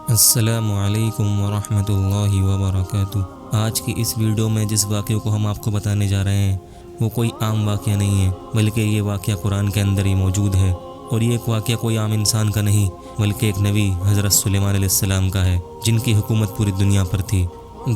السلام علیکم ورحمۃ اللہ وبرکاتہ۔ آج کی اس ویڈیو میں جس واقعے کو ہم آپ کو بتانے جا رہے ہیں وہ کوئی عام واقعہ نہیں ہے، بلکہ یہ واقعہ قرآن کے اندر ہی موجود ہے، اور یہ ایک واقعہ کوئی عام انسان کا نہیں بلکہ ایک نبی حضرت سلیمان علیہ السلام کا ہے، جن کی حکومت پوری دنیا پر تھی۔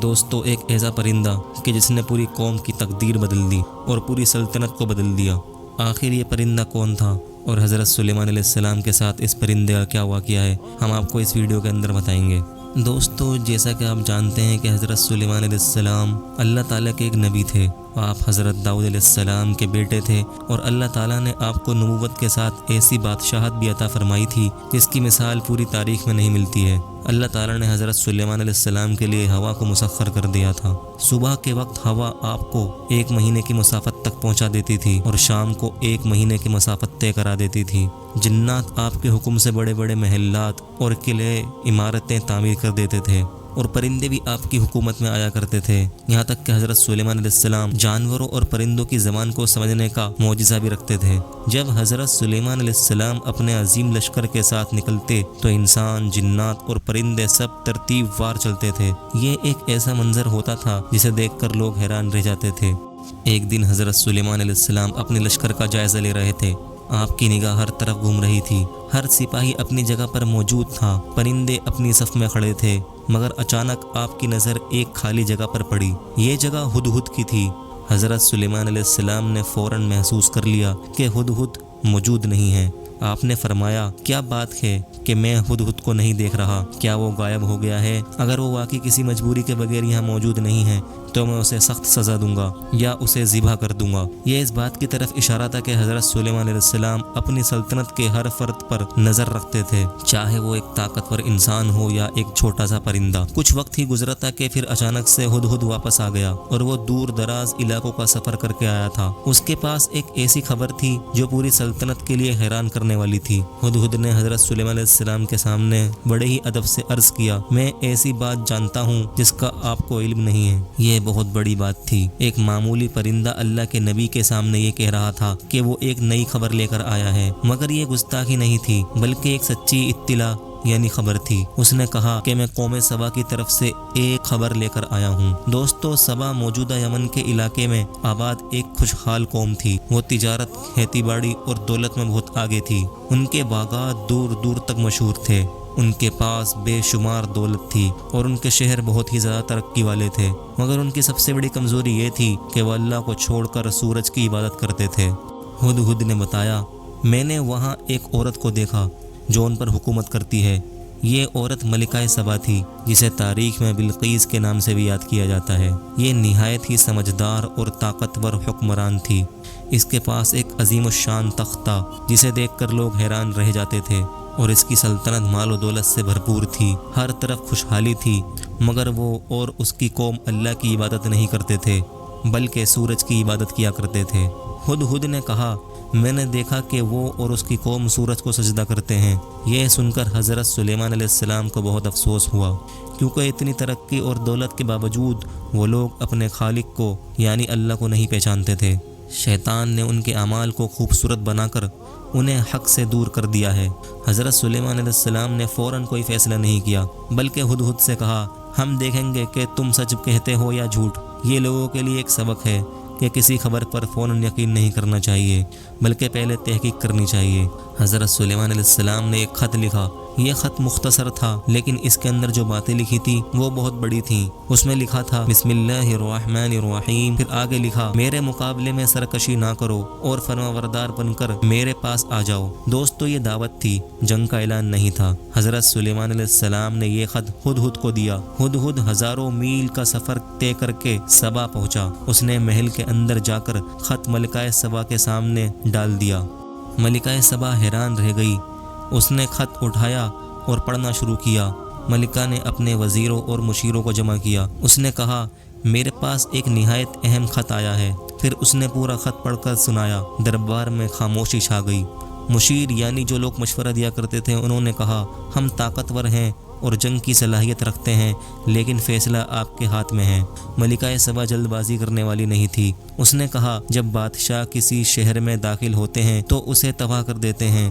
دوستو، ایک ایسا پرندہ کہ جس نے پوری قوم کی تقدیر بدل دی اور پوری سلطنت کو بدل دیا۔ آخر یہ پرندہ کون تھا اور حضرت سلیمان علیہ السلام کے ساتھ اس پرندے کا کیا واقعہ ہے، ہم آپ کو اس ویڈیو کے اندر بتائیں گے۔ دوستو، جیسا کہ آپ جانتے ہیں کہ حضرت سلیمان علیہ السلام اللہ تعالیٰ کے ایک نبی تھے۔ آپ حضرت داؤد علیہ السلام کے بیٹے تھے، اور اللہ تعالیٰ نے آپ کو نبوت کے ساتھ ایسی بادشاہت بھی عطا فرمائی تھی جس کی مثال پوری تاریخ میں نہیں ملتی ہے۔ اللہ تعالیٰ نے حضرت سلیمان علیہ السلام کے لیے ہوا کو مسخر کر دیا تھا۔ صبح کے وقت ہوا آپ کو 1 مہینے کی مسافت تک پہنچا دیتی تھی اور شام کو 1 مہینے کی مسافت طے کرا دیتی تھی۔ جنات آپ کے حکم سے بڑے بڑے محلات اور قلعے، عمارتیں تعمیر کر دیتے تھے، اور پرندے بھی آپ کی حکومت میں آیا کرتے تھے، یہاں تک کہ حضرت سلیمان علیہ السلام جانوروں اور پرندوں کی زبان کو سمجھنے کا معجزہ بھی رکھتے تھے۔ جب حضرت سلیمان علیہ السلام اپنے عظیم لشکر کے ساتھ نکلتے تو انسان، جنات اور پرندے سب ترتیب وار چلتے تھے۔ یہ ایک ایسا منظر ہوتا تھا جسے دیکھ کر لوگ حیران رہ جاتے تھے۔ ایک دن حضرت سلیمان علیہ السلام اپنے لشکر کا جائزہ لے رہے تھے۔ آپ کی نگاہ ہر طرف گھوم رہی تھی، ہر سپاہی اپنی جگہ پر موجود تھا، پرندے اپنی صف میں کھڑے تھے، مگر اچانک آپ کی نظر ایک خالی جگہ پر پڑی۔ یہ جگہ ہدہد کی تھی۔ حضرت سلیمان علیہ السلام نے فوراً محسوس کر لیا کہ ہدہد موجود نہیں ہے۔ آپ نے فرمایا، کیا بات ہے کہ میں ہدہد کو نہیں دیکھ رہا؟ کیا وہ غائب ہو گیا ہے؟ اگر وہ واقعی کسی مجبوری کے بغیر یہاں موجود نہیں ہے تو میں اسے سخت سزا دوں گا یا اسے ذبح کر دوں گا۔ یہ اس بات کی طرف اشارہ تھا کہ حضرت سلیمان علیہ السلام اپنی سلطنت کے ہر فرد پر نظر رکھتے تھے، چاہے وہ ایک طاقتور انسان ہو یا ایک چھوٹا سا پرندہ۔ کچھ وقت ہی گزرا تھا کہ پھر اچانک سے ہدہد واپس آ گیا، اور وہ دور دراز علاقوں کا سفر کر کے آیا تھا۔ اس کے پاس ایک ایسی خبر تھی جو پوری سلطنت کے لیے حیران کرنے والی تھی۔ ہدہد نے حضرت سلیمان علیہ السلام کے سامنے بڑے ہی ادب سے عرض کیا، میں ایسی بات جانتا ہوں جس کا آپ کو علم نہیں ہے۔ یہ بہت بڑی بات تھی۔ ایک معمولی پرندہ اللہ کے نبی کے سامنے یہ کہہ رہا تھا کہ وہ ایک نئی خبر لے کر آیا ہے، مگر یہ گستاخی نہیں تھی بلکہ ایک سچی اطلاع یعنی خبر تھی۔ اس نے کہا کہ میں قوم سبا کی طرف سے ایک خبر لے کر آیا ہوں۔ دوستو، سبا موجودہ یمن کے علاقے میں آباد ایک خوشحال قوم تھی۔ وہ تجارت، کھیتی باڑی اور دولت میں بہت آگے تھی۔ ان کے باغات دور دور تک مشہور تھے، ان کے پاس بے شمار دولت تھی، اور ان کے شہر بہت ہی زیادہ ترقی والے تھے، مگر ان کی سب سے بڑی کمزوری یہ تھی کہ وہ اللہ کو چھوڑ کر سورج کی عبادت کرتے تھے۔ ہدہد نے بتایا، میں نے وہاں ایک عورت کو دیکھا جو ان پر حکومت کرتی ہے۔ یہ عورت ملکہ سبا تھی، جسے تاریخ میں بلقیس کے نام سے بھی یاد کیا جاتا ہے۔ یہ نہایت ہی سمجھدار اور طاقتور حکمران تھی۔ اس کے پاس ایک عظیم الشان تخت تھا جسے دیکھ کر لوگ حیران رہ جاتے تھے، اور اس کی سلطنت مال و دولت سے بھرپور تھی۔ ہر طرف خوشحالی تھی، مگر وہ اور اس کی قوم اللہ کی عبادت نہیں کرتے تھے بلکہ سورج کی عبادت کیا کرتے تھے۔ ہدہد نے کہا، میں نے دیکھا کہ وہ اور اس کی قوم سورج کو سجدہ کرتے ہیں۔ یہ سن کر حضرت سلیمان علیہ السلام کو بہت افسوس ہوا، کیونکہ اتنی ترقی اور دولت کے باوجود وہ لوگ اپنے خالق کو یعنی اللہ کو نہیں پہچانتے تھے۔ شیطان نے ان کے اعمال کو خوبصورت بنا کر انہیں حق سے دور کر دیا ہے۔ حضرت سلیمان علیہ السلام نے فوراً کوئی فیصلہ نہیں کیا، بلکہ ہدہد سے کہا، ہم دیکھیں گے کہ تم سچ کہتے ہو یا جھوٹ۔ یہ لوگوں کے لیے ایک سبق ہے کہ کسی خبر پر فوراً یقین نہیں کرنا چاہیے بلکہ پہلے تحقیق کرنی چاہیے۔ حضرت سلیمان علیہ السلام نے ایک خط لکھا۔ یہ خط مختصر تھا، لیکن اس کے اندر جو باتیں لکھی تھی وہ بہت بڑی تھیں۔ اس میں لکھا تھا، بسم اللہ الرحمن الرحیم، پھر آگے لکھا، میرے مقابلے میں سرکشی نہ کرو اور فرمانبردار بن کر میرے پاس آ جاؤ۔ دوستو، یہ دعوت تھی، جنگ کا اعلان نہیں تھا۔ حضرت سلیمان علیہ السلام نے یہ خط ہدہد کو دیا۔ ہدہد ہزاروں میل کا سفر طے کر کے سبا پہنچا۔ اس نے محل کے اندر جا کر خط ملکہ سبا کے سامنے ڈال دیا۔ ملکہ سبا حیران رہ گئی۔ اس نے خط اٹھایا اور پڑھنا شروع کیا۔ ملکہ نے اپنے وزیروں اور مشیروں کو جمع کیا۔ اس نے کہا، میرے پاس ایک نہایت اہم خط آیا ہے۔ پھر اس نے پورا خط پڑھ کر سنایا۔ دربار میں خاموشی چھا گئی۔ مشیر یعنی جو لوگ مشورہ دیا کرتے تھے، انہوں نے کہا، ہم طاقتور ہیں اور جنگ کی صلاحیت رکھتے ہیں، لیکن فیصلہ آپ کے ہاتھ میں ہے۔ ملکہ سبا جلد بازی کرنے والی نہیں تھی۔ اس نے کہا، جب بادشاہ کسی شہر میں داخل ہوتے ہیں تو اسے تباہ کر دیتے ہیں،